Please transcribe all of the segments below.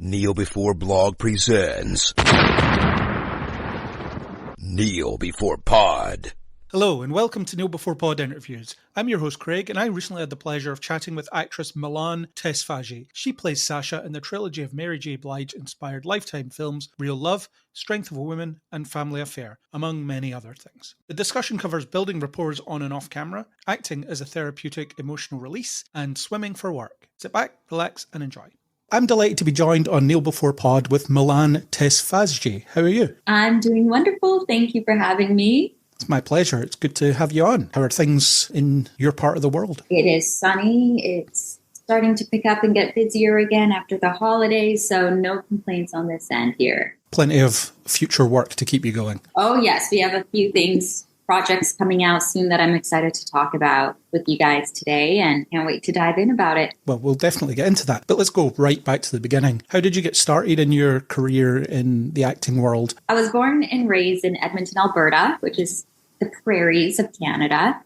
Kneel Before Blog presents Kneel Before Pod. Hello and welcome to Kneel Before Pod interviews. I'm your host Craig, and I recently had the pleasure of chatting with actress Millan Tesfazgi. She plays Sasha in the trilogy of Mary J. Blige-inspired Lifetime films Real Love, Strength of a Woman and Family Affair, among many other things. The discussion covers building rapport on and off camera, acting as a therapeutic emotional release, and swimming for work. Sit back, relax and enjoy. I'm delighted to be joined on Kneel Before Pod with Millan Tesfazgi. How are you? I'm doing wonderful. Thank you for having me. It's my pleasure. It's good to have you on. How are things in your part of the world? It is sunny. It's starting to pick up and get busier again after the holidays, so no complaints on this end here. Plenty of future work to keep you going. Oh, yes. We have a few projects coming out soon that I'm excited to talk about with you guys today, and can't wait to dive in about it. Well, we'll definitely get into that, but let's go right back to the beginning. How did you get started in your career in the acting world? I was born and raised in Edmonton, Alberta, which is the prairies of Canada.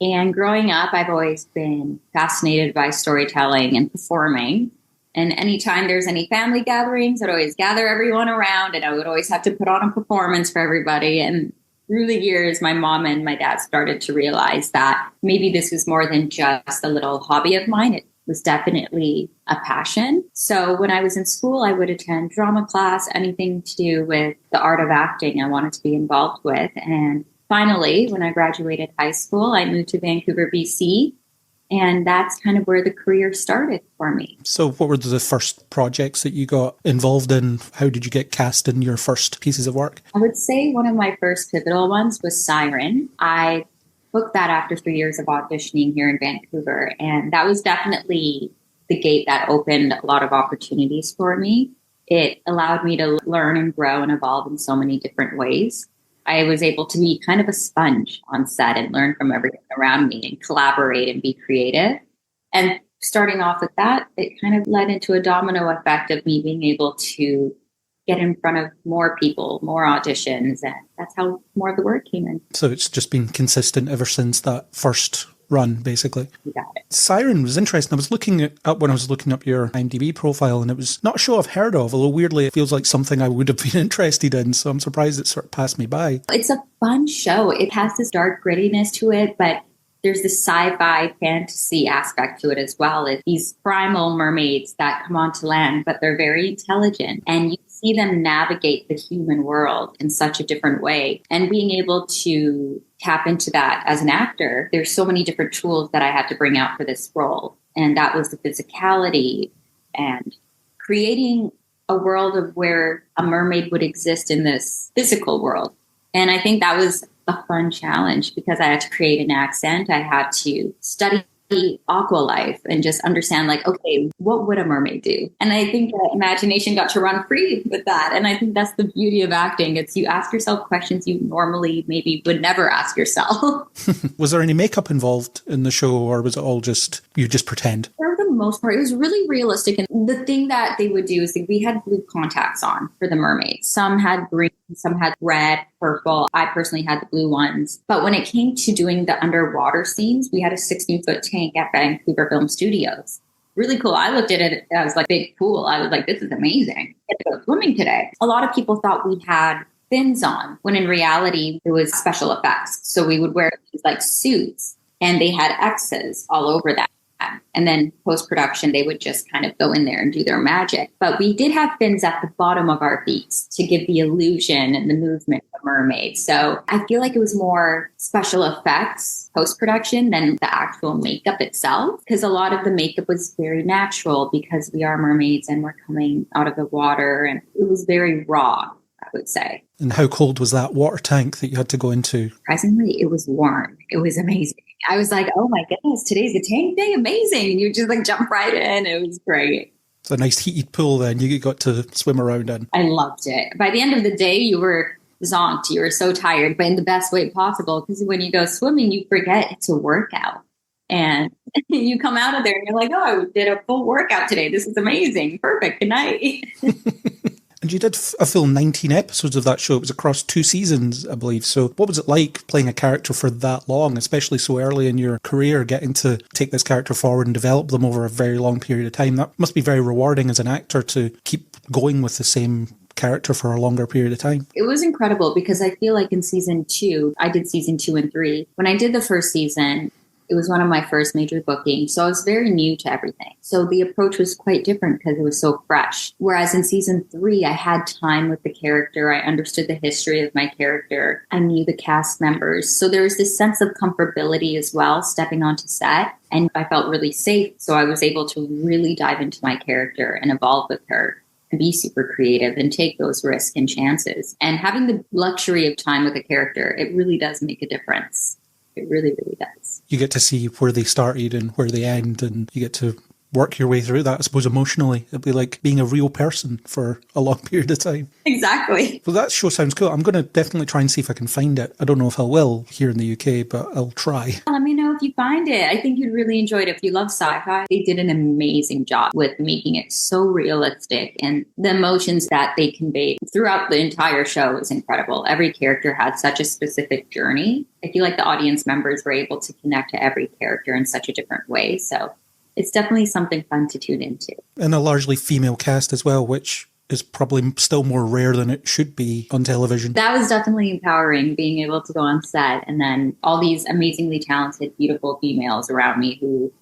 And growing up, I've always been fascinated by storytelling and performing. And anytime there's any family gatherings, I'd always gather everyone around, and I would always have to put on a performance for everybody. And through the years, my mom and my dad started to realize that maybe this was more than just a little hobby of mine. It was definitely a passion. So when I was in school, I would attend drama class, anything to do with the art of acting I wanted to be involved with. And finally, when I graduated high school, I moved to Vancouver, BC. And that's kind of where the career started for me. So what were the first projects that you got involved in? How did you get cast in your first pieces of work? I would say one of my first pivotal ones was Siren. I booked that after 3 years of auditioning here in Vancouver. And that was definitely the gate that opened a lot of opportunities for me. It allowed me to learn and grow and evolve in so many different ways. I was able to be kind of a sponge on set and learn from everything around me and collaborate and be creative. And starting off with that, it kind of led into a domino effect of me being able to get in front of more people, more auditions. And that's how more of the work came in. So it's just been consistent ever since that first run, basically. You got it. Siren was interesting. I was looking it up when I was looking up your IMDb profile, and it was not a show I've heard of, although weirdly it feels like something I would have been interested in, so I'm surprised it sort of passed me by. It's a fun show. It has this dark grittiness to it, but there's this sci-fi fantasy aspect to it as well. It's these primal mermaids that come onto land, but they're very intelligent, and you see them navigate the human world in such a different way. And being able to tap into that as an actor, there's so many different tools that I had to bring out for this role. And that was the physicality and creating a world of where a mermaid would exist in this physical world. And I think that was a fun challenge because I had to create an accent. I had to study aqua life and just understand, like, okay, what would a mermaid do? And I think imagination got to run free with that. And I think that's the beauty of acting. It's you ask yourself questions you normally maybe would never ask yourself. Was there any makeup involved in the show, or was it all just, you just pretend? For the most part, it was really realistic. And the thing that they would do is we had blue contacts on for the mermaids. Some had green, some had red, purple. I personally had the blue ones. But when it came to doing the underwater scenes, we had a 16-foot tank at Vancouver Film Studios. Really cool. I looked at it as like big pool. I was like, this is amazing. I get to go swimming today. A lot of people thought we had fins on, when in reality, it was special effects. So we would wear these like suits, and they had X's all over that. And then post-production, they would just kind of go in there and do their magic. But we did have fins at the bottom of our feet to give the illusion and the movement of mermaids. So I feel like it was more special effects post-production than the actual makeup itself, because a lot of the makeup was very natural because we are mermaids and we're coming out of the water, and it was very raw, I would say. And how cold was that water tank that you had to go into? Surprisingly, it was warm. It was amazing. I was like, oh my goodness, today's the tank day. Amazing. You just like jump right in. It was great. It's a nice heated pool then you got to swim around in. I loved it. By the end of the day, you were zonked. You were so tired, but in the best way possible. Because when you go swimming, you forget it's a workout. And you come out of there and you're like, oh, I did a full workout today. This is amazing. Perfect. Good night. And you did a full 19 episodes of that show. It was across 2 seasons, I believe. So what was it like playing a character for that long, especially so early in your career, getting to take this character forward and develop them over a very long period of time? That must be very rewarding as an actor to keep going with the same character for a longer period of time. It was incredible because I feel like in season 2, I did season 2 and 3. When I did the first season, it was one of my first major bookings, so I was very new to everything. So the approach was quite different because it was so fresh. Whereas in season 3, I had time with the character. I understood the history of my character. I knew the cast members. So there was this sense of comfortability as well, stepping onto set. And I felt really safe. So I was able to really dive into my character and evolve with her and be super creative and take those risks and chances. And having the luxury of time with a character, it really does make a difference. It really, really does. You get to see where they started and where they end, and you get to work your way through that, I suppose, emotionally. It'd be like being a real person for a long period of time. Exactly. Well, that show sounds cool. I'm going to definitely try and see if I can find it. I don't know if I will here in the UK, but I'll try. Let me know if you find it. I think you'd really enjoy it if you love sci-fi. They did an amazing job with making it so realistic, and the emotions that they conveyed throughout the entire show was incredible. Every character had such a specific journey. I feel like the audience members were able to connect to every character in such a different way. So it's definitely something fun to tune into. And a largely female cast as well, which is probably still more rare than it should be on television. That was definitely empowering, being able to go on set and then all these amazingly talented, beautiful females around me who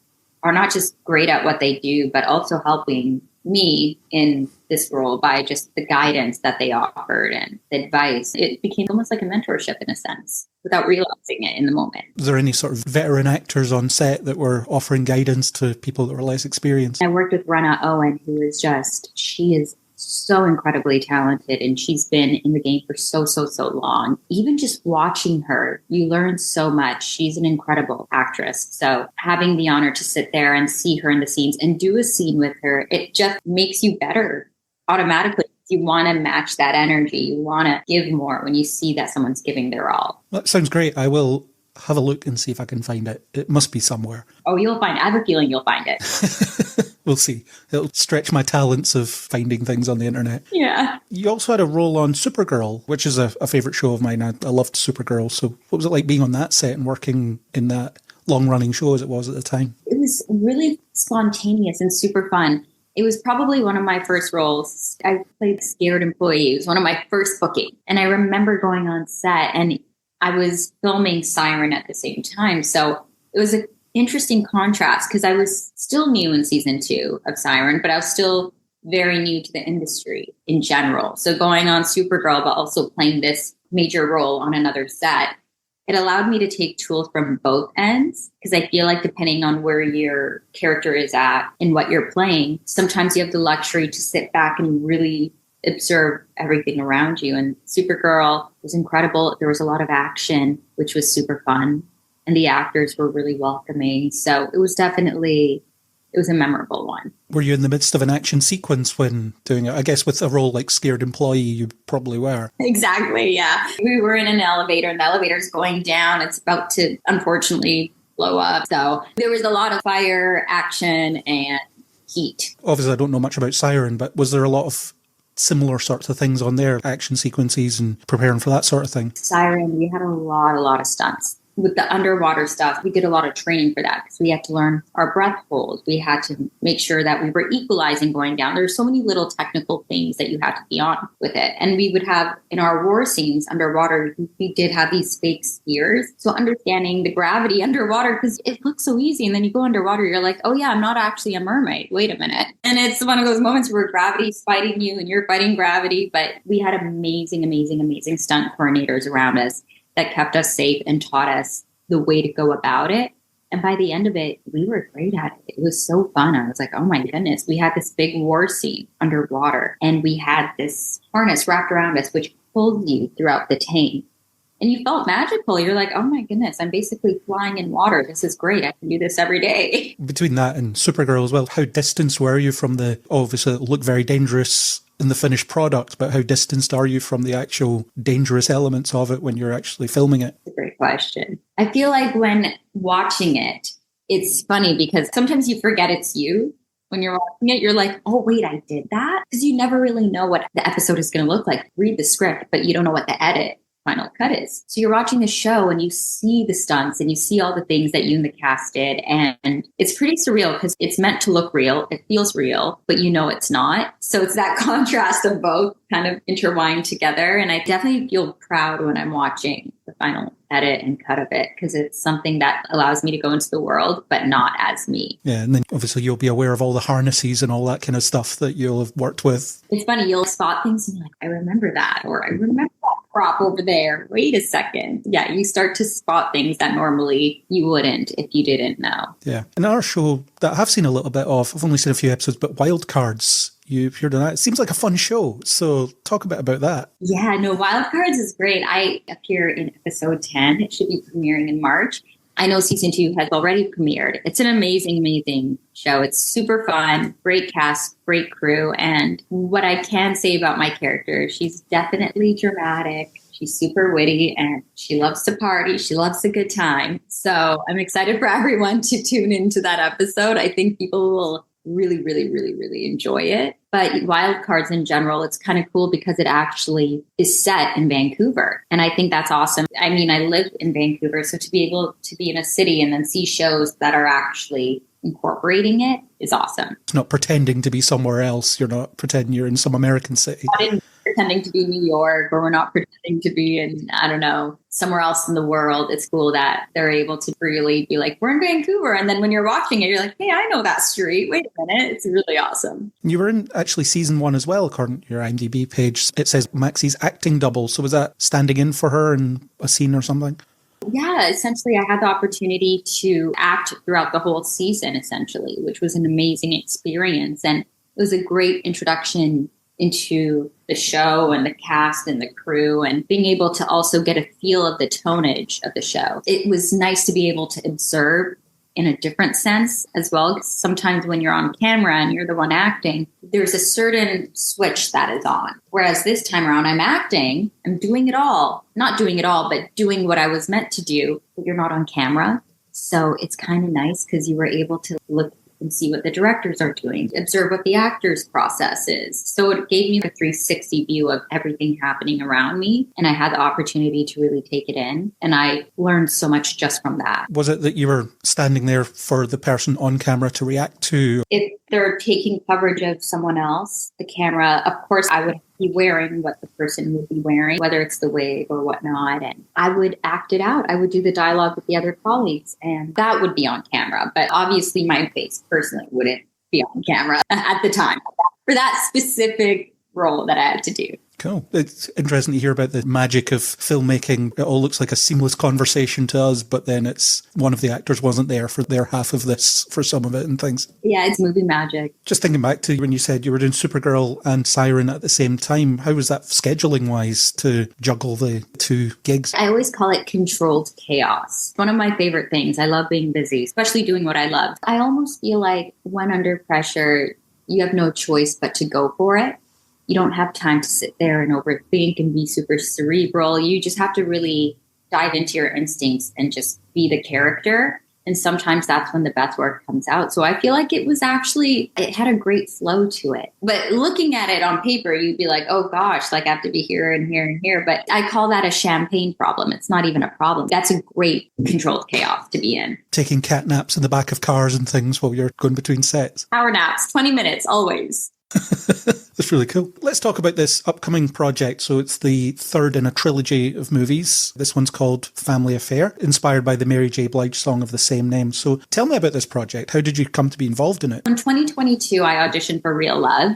are not just great at what they do, but also helping me in this role by just the guidance that they offered and the advice. It became almost like a mentorship in a sense, without realizing it in the moment. Was there any sort of veteran actors on set that were offering guidance to people that were less experienced? I worked with Rena Owen, who is she is so incredibly talented, and she's been in the game for so long. Even just watching her, you learn so much. She's an incredible actress. So having the honor to sit there and see her in the scenes and do a scene with her, it just makes you better automatically. You want to match that energy. You want to give more when you see that someone's giving their all. That sounds great. I will have a look and see if I can find it. It must be somewhere. Oh, you'll find it. I have a feeling you'll find it. We'll see. It'll stretch my talents of finding things on the internet. Yeah. You also had a role on Supergirl, which is a favourite show of mine. I loved Supergirl. So what was it like being on that set and working in that long-running show as it was at the time? It was really spontaneous and super fun. It was probably one of my first roles. I played scared employee. It was one of my first bookings. And I remember going on set and I was filming Siren at the same time. So it was an interesting contrast because I was still new in season 2 of Siren, but I was still very new to the industry in general. So going on Supergirl, but also playing this major role on another set, it allowed me to take tools from both ends because I feel like depending on where your character is at and what you're playing, sometimes you have the luxury to sit back and really observe everything around you. And Supergirl was incredible. There was a lot of action, which was super fun. And the actors were really welcoming. So it was a memorable one. Were you in the midst of an action sequence when doing it? I guess with a role like scared employee, you probably were. Exactly, yeah. We were in an elevator and the elevator's going down. It's about to, unfortunately, blow up. So there was a lot of fire, action, and heat. Obviously, I don't know much about Siren, but was there a lot of similar sorts of things on there, action sequences and preparing for that sort of thing? Siren, we had a lot of stunts. With the underwater stuff, we did a lot of training for that because we had to learn our breath hold. We had to make sure that we were equalizing going down. There's so many little technical things that you had to be on with it. And we would have in our war scenes underwater, we did have these fake spears. So understanding the gravity underwater, because it looks so easy. And then you go underwater, you're like, oh yeah, I'm not actually a mermaid. Wait a minute. And it's one of those moments where gravity's fighting you and you're fighting gravity. But we had amazing stunt coordinators around us that kept us safe and taught us the way to go about it. And by the end of it, we were great at it. It was so fun. I was like, oh my goodness, we had this big war scene underwater and we had this harness wrapped around us, which pulled you throughout the tank. And you felt magical. You're like, oh my goodness, I'm basically flying in water. This is great. I can do this every day. Between that and Supergirl as well, how distanced were you from obviously it looked very dangerous in the finished product, but how distanced are you from the actual dangerous elements of it when you're actually filming it? That's a great question. I feel like when watching it, it's funny because sometimes you forget it's you When you're watching it, you're like, oh, wait, I did that? Because you never really know what the episode is going to look like. Read the script, but you don't know what the final cut is. So you're watching the show and you see the stunts and you see all the things that you and the cast did. And it's pretty surreal because it's meant to look real. It feels real, but you know it's not. So it's that contrast of both kind of intertwined together. And I definitely feel proud when I'm watching the final edit and cut of it because it's something that allows me to go into the world, but not as me. Yeah, and then obviously you'll be aware of all the harnesses and all that kind of stuff that you'll have worked with. It's funny, you'll spot things and you're like, I remember that, or I remember that prop over there. Wait a second. Yeah, you start to spot things that normally you wouldn't if you didn't know. Yeah. Another show that I've seen a little bit of, I've only seen a few episodes, but Wild Cards. You've heard of that? It seems like a fun show. So talk a bit about that. Yeah, no, Wild Cards is great. I appear in episode 10. It should be premiering in March. I know season 2 has already premiered. It's an amazing, amazing show. It's super fun, great cast, great crew. And what I can say about my character, she's definitely dramatic. She's super witty and she loves to party. She loves a good time. So I'm excited for everyone to tune into that episode. I think people will really, really, really, really enjoy it. But Wild Cards in general, it's kind of cool because it actually is set in Vancouver. And I think that's awesome. I mean, I live in Vancouver, so to be able to be in a city and then see shows that are actually incorporating it is awesome. It's not pretending to be somewhere else. You're not pretending you're in some American city. Not in pretending to be New York, or we're not pretending to be in, I don't know, somewhere else in the world. It's cool that they're able to really be like, we're in Vancouver. And then when you're watching it, you're like, hey, I know that street. Wait a minute. It's really awesome. You were in actually season 1 as well, according to your IMDb page. It says Maxie's acting double. So was that standing in for her in a scene or something? Yeah, essentially, I had the opportunity to act throughout the whole season, essentially, which was an amazing experience. And it was a great introduction into the show and the cast and the crew, and being able to also get a feel of the tonnage of the show. It was nice to be able to observe in a different sense as well. Sometimes when you're on camera and you're the one acting, there's a certain switch that is on. Whereas this time around, I'm acting, I'm doing it all. Not doing it all, but doing what I was meant to do, but you're not on camera. So it's kind of nice because you were able to look and see what the directors are doing, observe what the actors' process is. So it gave me a 360 view of everything happening around me. And I had the opportunity to really take it in. And I learned so much just from that. Was it that you were standing there for the person on camera to react to? If they're taking coverage of someone else, the camera, of course, I would be wearing what the person would be wearing, whether it's the wig or whatnot. And I would act it out. I would do the dialogue with the other colleagues, and that would be on camera. But obviously my face personally wouldn't be on camera at the time for that specific role that I had to do. Cool. It's interesting to hear about the magic of filmmaking. It all looks like a seamless conversation to us, but then it's one of the actors wasn't there for their half of this for some of it and things. Yeah, it's movie magic. Just thinking back to when you said you were doing Supergirl and Siren at the same time, how was that scheduling wise to juggle the two gigs? I always call it controlled chaos. One of my favorite things. I love being busy, especially doing what I love. I almost feel like when under pressure, you have no choice but to go for it. You don't have time to sit there and overthink and be super cerebral. You just have to really dive into your instincts and just be the character. And sometimes that's when the best work comes out. So I feel like it had a great flow to it. But looking at it on paper, you'd be like, oh gosh, like I have to be here and here and here. But I call that a champagne problem. It's not even a problem. That's a great controlled chaos to be in. Taking cat naps in the back of cars and things while you're going between sets. Power naps, 20 minutes, always. That's really cool. Let's talk about this upcoming project. So it's the third in a trilogy of movies. This one's called Family Affair, inspired by the Mary J. Blige song of the same name. So tell me about this project. How did you come to be involved in it? In 2022, I auditioned for Real Love.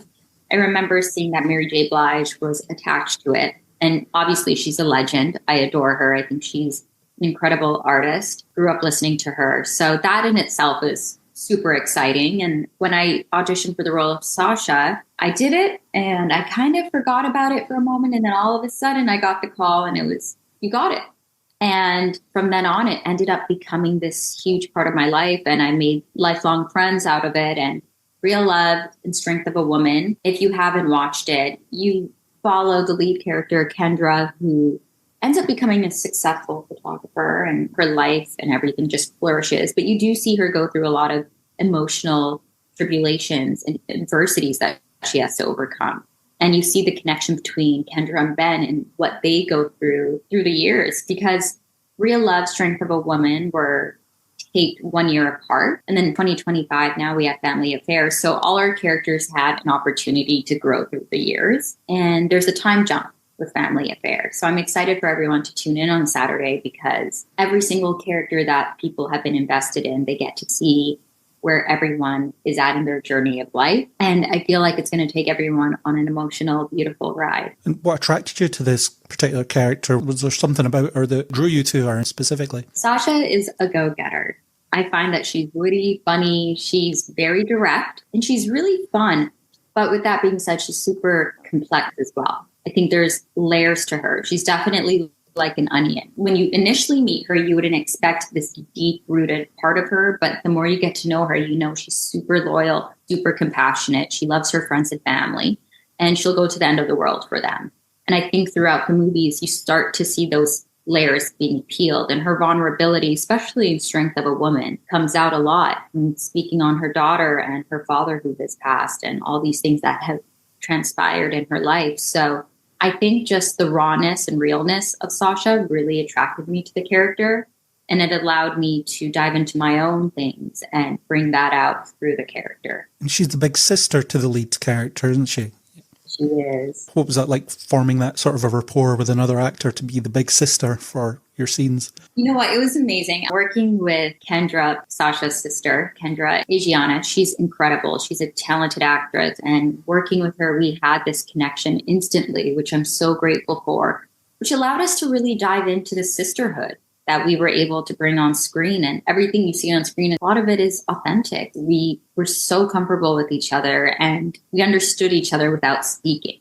I remember seeing that Mary J. Blige was attached to it. And obviously she's a legend. I adore her. I think she's an incredible artist. Grew up listening to her. So that in itself is super exciting. And when I auditioned for the role of Sasha, I did it and I kind of forgot about it for a moment. And then all of a sudden I got the call and it was, you got it. And from then on, it ended up becoming this huge part of my life. And I made lifelong friends out of it. And Real Love and Strength of a Woman, if you haven't watched it, you follow the lead character, Kendra, who ends up becoming a successful photographer, and her life and everything just flourishes. But you do see her go through a lot of emotional tribulations and adversities that she has to overcome. And you see the connection between Kendra and Ben and what they go through the years, because Real Love, Strength of a Woman were taped 1 year apart. And then 2025, now we have Family Affairs. So all our characters had an opportunity to grow through the years. And there's a time jump with Family Affairs. So I'm excited for everyone to tune in on Saturday, because every single character that people have been invested in, they get to see where everyone is at in their journey of life. And I feel like it's going to take everyone on an emotional, beautiful ride. And what attracted you to this particular character? Was there something about her that drew you to her specifically? Sasha is a go-getter. I find that she's witty, funny, she's very direct, and she's really fun. But with that being said, she's super complex as well. I think there's layers to her. She's definitely like an onion. When you initially meet her, you wouldn't expect this deep-rooted part of her, but the more you get to know her, you know she's super loyal, super compassionate. She loves her friends and family, and she'll go to the end of the world for them. And I think throughout the movies, you start to see those layers being peeled, and her vulnerability, especially in Strength of a Woman, comes out a lot. And speaking on her daughter and her father who has passed, and all these things that have transpired in her life. So I think just the rawness and realness of Sasha really attracted me to the character, and it allowed me to dive into my own things and bring that out through the character. And she's the big sister to the lead character, isn't she? She is. What was that like, forming that sort of a rapport with another actor to be the big sister for your scenes? You know what? It was amazing. Working with Kendra, Sasha's sister, Kendra Agiana, she's incredible. She's a talented actress. And working with her, we had this connection instantly, which I'm so grateful for, which allowed us to really dive into the sisterhood that we were able to bring on screen. And everything you see on screen, a lot of it is authentic. We were so comfortable with each other, and we understood each other without speaking.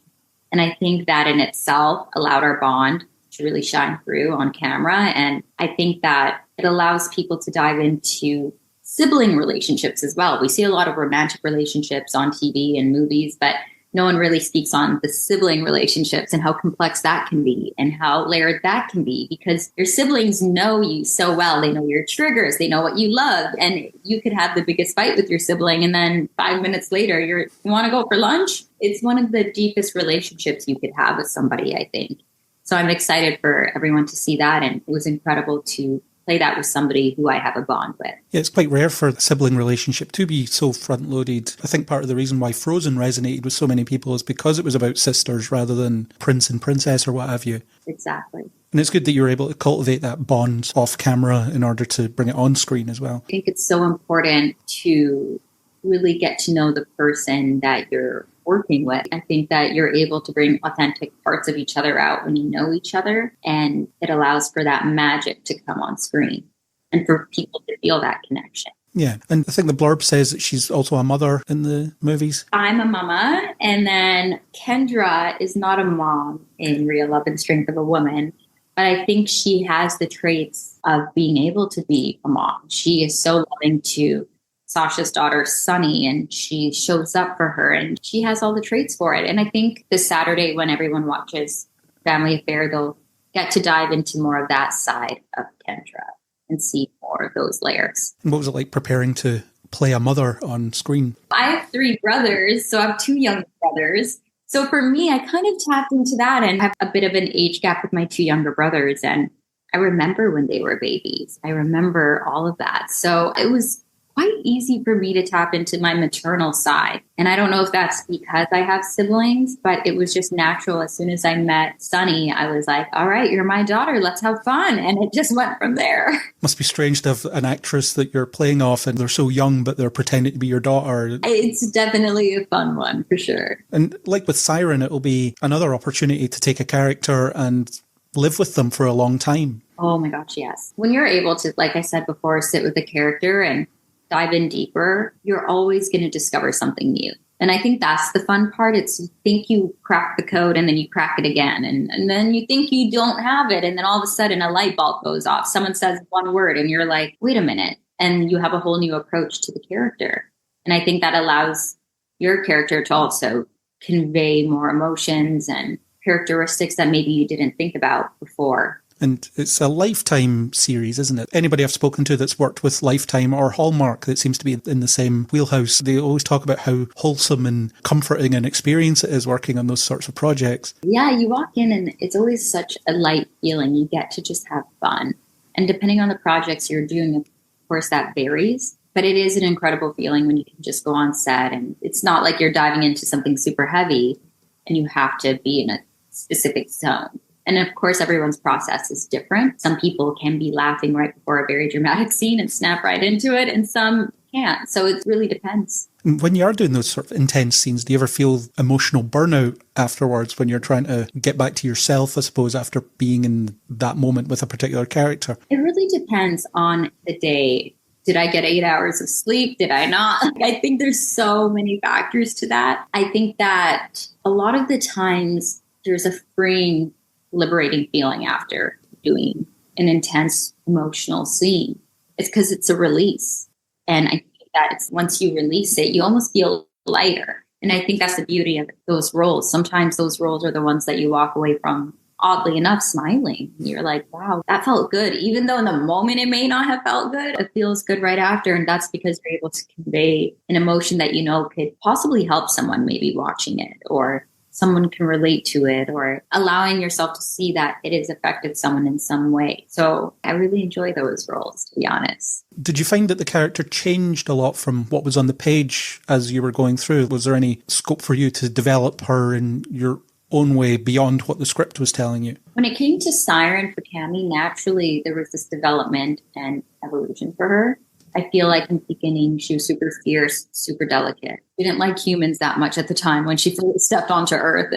And I think that in itself allowed our bond to really shine through on camera. And I think that it allows people to dive into sibling relationships as well. We see a lot of romantic relationships on TV and movies, but no one really speaks on the sibling relationships and how complex that can be and how layered that can be, because your siblings know you so well. They know your triggers. They know what you love. And you could have the biggest fight with your sibling, and then 5 minutes later, you want to go for lunch? It's one of the deepest relationships you could have with somebody, I think. So I'm excited for everyone to see that. And it was incredible to play that with somebody who I have a bond with. Yeah, it's quite rare for a sibling relationship to be so front-loaded. I think part of the reason why Frozen resonated with so many people is because it was about sisters rather than prince and princess or what have you. Exactly. And it's good that you were able to cultivate that bond off camera in order to bring it on screen as well. I think it's so important to really get to know the person that you're working with. I think that you're able to bring authentic parts of each other out when you know each other, and it allows for that magic to come on screen and for people to feel that connection. Yeah, and I think the blurb says that she's also a mother in the movies. I'm a mama, and then Kendra is not a mom in Real Love and Strength of a Woman, but I think she has the traits of being able to be a mom. She is so loving to Sasha's daughter, Sunny, and she shows up for her, and she has all the traits for it. And I think this Saturday, when everyone watches Family Affair, they'll get to dive into more of that side of Kendra and see more of those layers. And what was it like preparing to play a mother on screen? I have 3 brothers, so I have 2 younger brothers. So for me, I kind of tapped into that, and have a bit of an age gap with my 2 younger brothers. And I remember when they were babies. I remember all of that. So it was quite easy for me to tap into my maternal side. And I don't know if that's because I have siblings, but it was just natural. As soon as I met Sunny, I was like, all right, you're my daughter. Let's have fun. And it just went from there. Must be strange to have an actress that you're playing off and they're so young, but they're pretending to be your daughter. It's definitely a fun one for sure. And like with Siren, it'll be another opportunity to take a character and live with them for a long time. Oh my gosh, yes. When you're able to, like I said before, sit with a character and dive in deeper, you're always going to discover something new. And I think that's the fun part. It's you think you crack the code and then you crack it again. And then you think you don't have it. And then all of a sudden a light bulb goes off. Someone says one word and you're like, wait a minute. And you have a whole new approach to the character. And I think that allows your character to also convey more emotions and characteristics that maybe you didn't think about before. And it's a Lifetime series, isn't it? Anybody I've spoken to that's worked with Lifetime or Hallmark that seems to be in the same wheelhouse, they always talk about how wholesome and comforting an experience it is working on those sorts of projects. Yeah, you walk in and it's always such a light feeling. You get to just have fun. And depending on the projects you're doing, of course, that varies. But it is an incredible feeling when you can just go on set and it's not like you're diving into something super heavy and you have to be in a specific zone. And of course, everyone's process is different. Some people can be laughing right before a very dramatic scene and snap right into it, and some can't. So it really depends. When you are doing those sort of intense scenes, do you ever feel emotional burnout afterwards when you're trying to get back to yourself, I suppose, after being in that moment with a particular character? It really depends on the day. Did I get 8 hours of sleep? Did I not? I think there's so many factors to that. I think that a lot of the times there's a freeing, liberating feeling after doing an intense emotional scene. It's because it's a release. And I think that once you release it, you almost feel lighter. And I think that's the beauty of those roles. Sometimes those roles are the ones that you walk away from, oddly enough, smiling. You're like, wow, that felt good. Even though in the moment it may not have felt good, it feels good right after. And that's because you're able to convey an emotion that you know could possibly help someone maybe watching it, or someone can relate to it, or allowing yourself to see that it has affected someone in some way. So I really enjoy those roles, to be honest. Did you find that the character changed a lot from what was on the page as you were going through? Was there any scope for you to develop her in your own way beyond what the script was telling you? When it came to Siren for Cammie, naturally there was this development and evolution for her. I feel like in the beginning, she was super fierce, super delicate. We didn't like humans that much at the time when she stepped onto Earth,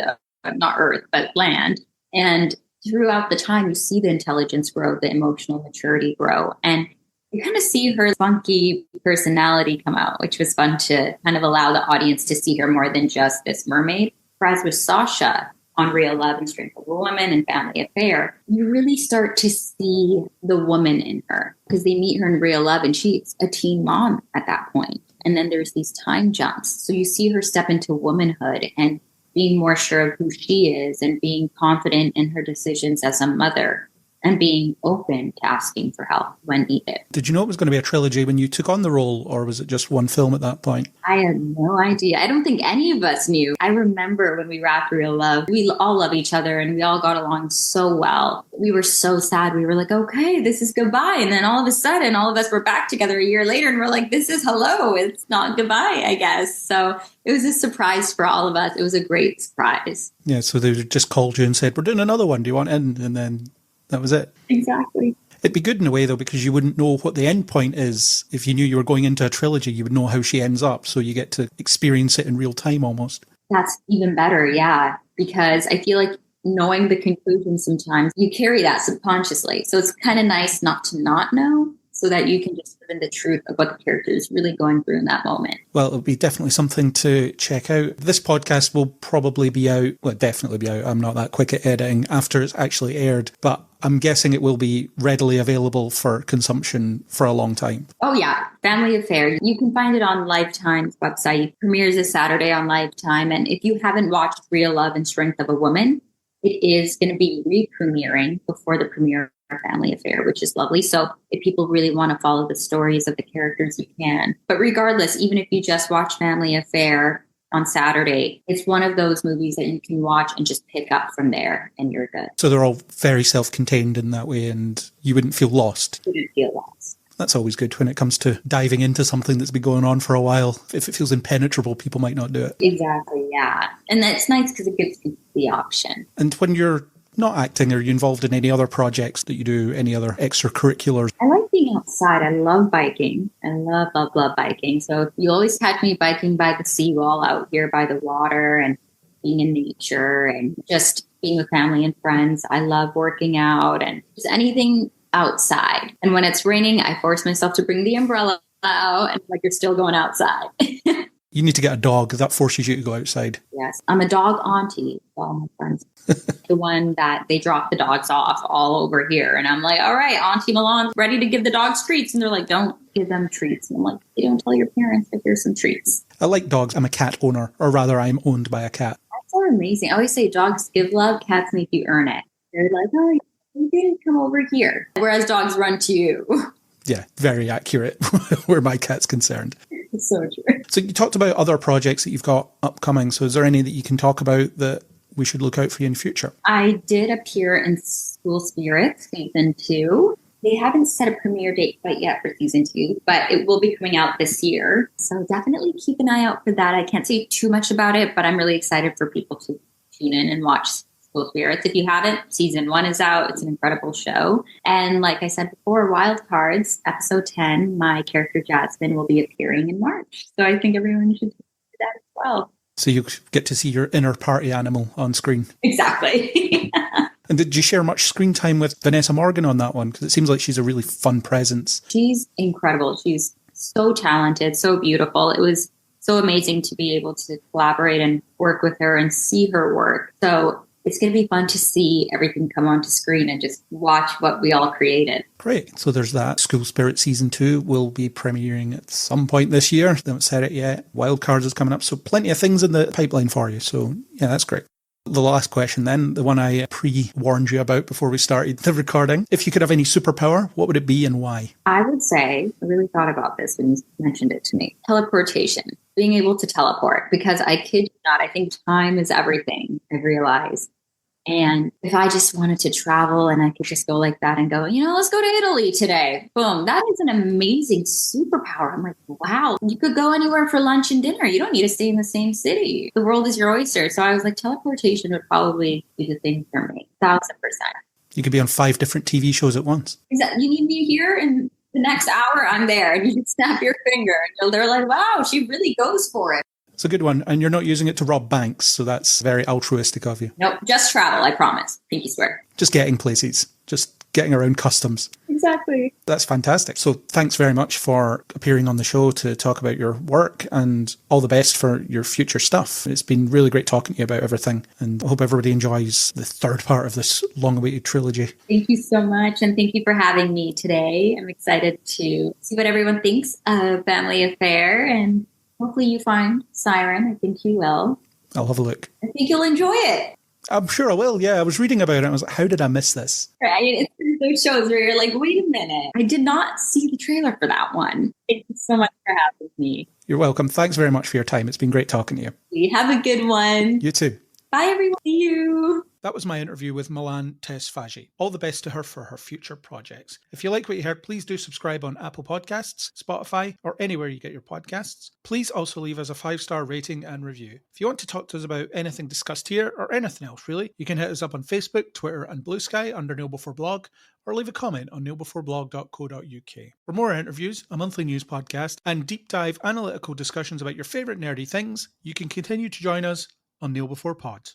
not Earth, but land. And throughout the time, you see the intelligence grow, the emotional maturity grow. And you kind of see her funky personality come out, which was fun to kind of allow the audience to see her more than just this mermaid. Whereas with Sasha, on Real Love and Strength of a Woman and Family Affair, you really start to see the woman in her because they meet her in Real Love and she's a teen mom at that point. And then there's these time jumps. So you see her step into womanhood and being more sure of who she is and being confident in her decisions as a mother and being open to asking for help when needed. Did you know it was going to be a trilogy when you took on the role, or was it just one film at that point? I had no idea. I don't think any of us knew. I remember when we wrapped Real Love, we all love each other and we all got along so well. We were so sad. We were like, okay, this is goodbye. And then all of a sudden, all of us were back together a year later and we're like, this is hello. It's not goodbye, I guess. So it was a surprise for all of us. It was a great surprise. Yeah, so they just called you and said, we're doing another one. Do you want in? And then that was it. Exactly. It'd be good in a way, though, because you wouldn't know what the end point is. If you knew you were going into a trilogy, you would know how she ends up. So you get to experience it in real time almost. That's even better, yeah. Because I feel like knowing the conclusion sometimes, you carry that subconsciously. So it's kind of nice not to not know, so that you can just live in the truth of what the character is really going through in that moment. Well, it'll be definitely something to check out. This podcast will probably be out, well, definitely be out. I'm not that quick at editing after it's actually aired, but I'm guessing it will be readily available for consumption for a long time. Oh, yeah. Family Affair. You can find it on Lifetime's website. It premieres this Saturday on Lifetime. And if you haven't watched Real Love and Strength of a Woman, it is going to be re-premiering before the premiere of Family Affair, which is lovely. So if people really want to follow the stories of the characters, you can. But regardless, even if you just watch Family Affair on Saturday, it's one of those movies that you can watch and just pick up from there and you're good. So they're all very self-contained in that way and you wouldn't feel lost. You wouldn't feel lost. That's always good when it comes to diving into something that's been going on for a while. If it feels impenetrable, people might not do it. Exactly, yeah. And that's nice because it gives you the option. And when you're not acting, are you involved in any other projects that you do, any other extracurriculars? I like being outside. I love biking. I love biking. So you always catch me biking by the seawall out here by the water and being in nature and just being with family and friends. I love working out and just anything outside. And when it's raining, I force myself to bring the umbrella out and like you're still going outside. You need to get a dog. That forces you to go outside. Yes. I'm a dog auntie to all my friends. The one that they drop the dogs off all over here. And I'm like, all right, Auntie Millan's ready to give the dogs treats. And they're like, don't give them treats. And I'm like, you don't tell your parents that here's some treats. I like dogs. I'm a cat owner, or rather I'm owned by a cat. That's so amazing. I always say dogs give love, cats make you earn it. They're like, oh, You didn't come over here. Whereas dogs run to you. Yeah, very accurate where my cat's concerned. It's so true. So you talked about other projects that you've got upcoming. So is there any that you can talk about that we should look out for you in the future? I did appear in School Spirit season 2. They haven't set a premiere date quite yet for season 2, but it will be coming out this year. So definitely keep an eye out for that. I can't say too much about it, but I'm really excited for people to tune in and watch School Spirits. If you haven't, season 1 is out. It's an incredible show. And like I said before, Wild Cards, episode 10, my character Jasmine will be appearing in March. So I think everyone should do that as well. So you get to see your inner party animal on screen. Exactly. And did you share much screen time with Vanessa Morgan on that one? Because it seems like she's a really fun presence. She's incredible. She's so talented, so beautiful. It was so amazing to be able to collaborate and work with her and see her work. So it's going to be fun to see everything come onto screen and just watch what we all created. Great. So there's that. School Spirit Season 2 will be premiering at some point this year. They haven't said it yet. Wild Cards is coming up. So plenty of things in the pipeline for you. So yeah, that's great. The last question then, the one I pre-warned you about before we started the recording. If you could have any superpower, what would it be and why? I would say, I really thought about this when you mentioned it to me, teleportation, being able to teleport, because I kid you not, I think time is everything, I've realized. And if I just wanted to travel and I could just go like that and go, let's go to Italy today. Boom. That is an amazing superpower. I'm like, wow, you could go anywhere for lunch and dinner. You don't need to stay in the same city. The world is your oyster. So I was like, teleportation would probably be the thing for me. 1,000%. You could be on 5 different TV shows at once. Exactly. You need me here and the next hour I'm there and you can snap your finger and they're like, wow, she really goes for it. It's a good one. And you're not using it to rob banks. So that's very altruistic of you. Nope. Just travel. I promise. Pinky swear. Just getting places. Just getting around customs. Exactly. That's fantastic. So thanks very much for appearing on the show to talk about your work and all the best for your future stuff. It's been really great talking to you about everything. And I hope everybody enjoys the third part of this long-awaited trilogy. Thank you so much. And thank you for having me today. I'm excited to see what everyone thinks of Family Affair, and hopefully you find Siren. I think you will. I'll have a look. I think you'll enjoy it. I'm sure I will. Yeah, I was reading about it. I was like, how did I miss this? Right. It's those shows where you're like, wait a minute. I did not see the trailer for that one. Thank you so much for having me. You're welcome. Thanks very much for your time. It's been great talking to you. Have a good one. You too. Bye, everyone. See you. That was my interview with Millan Tesfazgi. All the best to her for her future projects. If you like what you heard, please do subscribe on Apple Podcasts, Spotify, or anywhere you get your podcasts. Please also leave us a 5-star rating and review. If you want to talk to us about anything discussed here, or anything else really, you can hit us up on Facebook, Twitter, and Blue Sky under Kneel Before Blog, or leave a comment on kneelbeforeblog.co.uk. For more interviews, a monthly news podcast, and deep dive analytical discussions about your favourite nerdy things, you can continue to join us on Kneel Before Pod.